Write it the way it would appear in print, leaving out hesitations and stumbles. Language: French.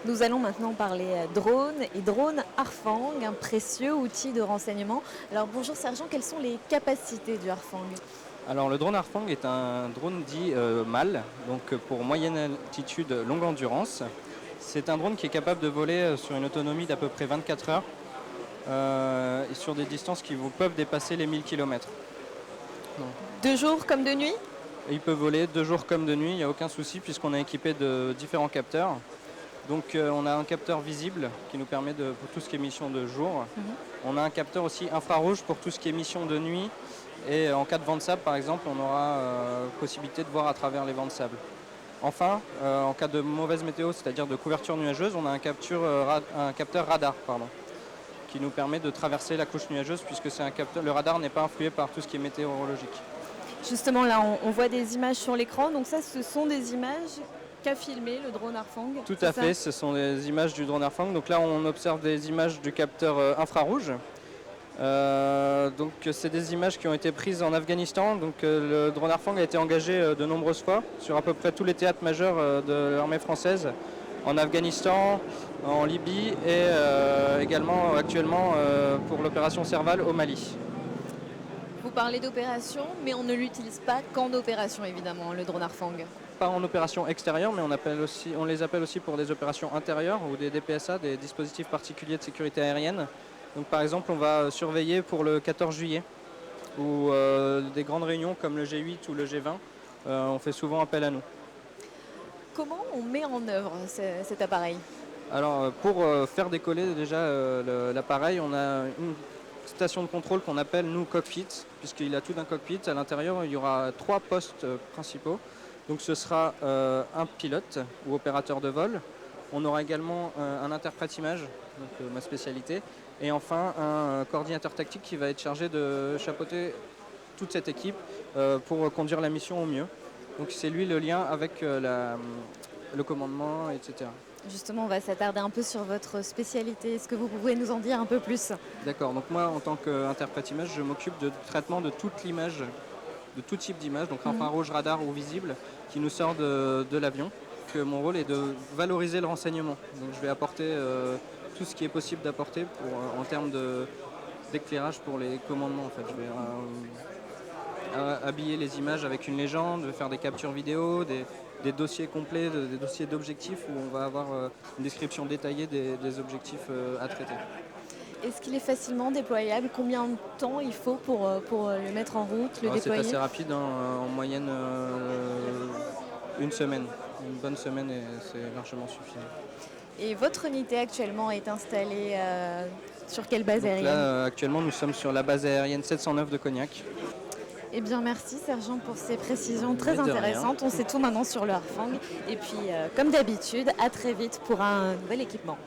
Nous allons maintenant parler drone et drone Harfang, un précieux outil de renseignement. Alors bonjour sergent, quelles sont les capacités du Harfang? Alors le drone Harfang est un drone dit MAL, donc pour moyenne altitude longue endurance. C'est un drone qui est capable de voler sur une autonomie d'à peu près 24 heures et sur des distances qui peuvent dépasser les 1000 km. De jour comme de nuit? Et il peut voler de jour comme de nuit, il n'y a aucun souci puisqu'on est équipé de différents capteurs. Donc on a un capteur visible qui nous permet pour tout ce qui est mission de jour. On a un capteur aussi infrarouge pour tout ce qui est mission de nuit. Et en cas de vent de sable, par exemple, on aura possibilité de voir à travers les vents de sable. Enfin, en cas de mauvaise météo, c'est-à-dire de couverture nuageuse, on a un capteur radar qui nous permet de traverser la couche nuageuse puisque le radar n'est pas influé par tout ce qui est météorologique. Justement là on voit des images sur l'écran, donc ça ce sont des images qu'a filmé le drone Harfang. Tout à fait, ce sont des images du drone Harfang. Donc là on observe des images du capteur infrarouge. Donc c'est des images qui ont été prises en Afghanistan. Donc le drone Harfang a été engagé de nombreuses fois sur à peu près tous les théâtres majeurs de l'armée française, en Afghanistan, en Libye et également actuellement pour l'opération Serval au Mali. Vous parlez d'opération, mais on ne l'utilise pas qu'en opération évidemment, le drone Harfang. Pas en opération extérieure, mais on les appelle aussi pour des opérations intérieures ou des DPSA, des dispositifs particuliers de sécurité aérienne. Donc par exemple, on va surveiller pour le 14 juillet ou des grandes réunions comme le G8 ou le G20. On fait souvent appel à nous. Comment on met en œuvre cet appareil? Alors pour faire décoller déjà l'appareil, on a une station de contrôle qu'on appelle nous cockpit, puisqu'il a tout d'un cockpit. À l'intérieur, il y aura 3 postes principaux. Donc ce sera un pilote ou opérateur de vol. On aura également un interprète image, donc ma spécialité. Et enfin un coordinateur tactique qui va être chargé de chapeauter toute cette équipe pour conduire la mission au mieux. Donc c'est lui le lien avec le commandement, etc. Justement, on va s'attarder un peu sur votre spécialité. Est-ce que vous pouvez nous en dire un peu plus? D'accord, donc moi en tant qu'interprète image, je m'occupe de traitement de toute l'image, de tout type d'image, donc infrarouge, radar ou visible, qui nous sort de l'avion. Que mon rôle est de valoriser le renseignement. Donc je vais apporter tout ce qui est possible d'apporter en termes d'éclairage pour les commandements. En fait. Je vais habiller les images avec une légende, je vais faire des captures vidéo, des dossiers complets, des dossiers d'objectifs où on va avoir une description détaillée des objectifs à traiter. Est-ce qu'il est facilement déployable? Combien de temps il faut pour le mettre en route, le déployer? C'est assez rapide, hein, en moyenne une semaine. Une bonne semaine et c'est largement suffisant. Et votre unité actuellement est installée sur quelle base aérienne? Là, actuellement, nous sommes sur la base aérienne 709 de Cognac. Eh bien, merci Sergent pour ces précisions très intéressantes. Rien. On sait tout maintenant sur le Harfang. Et puis, comme d'habitude, à très vite pour un nouvel équipement.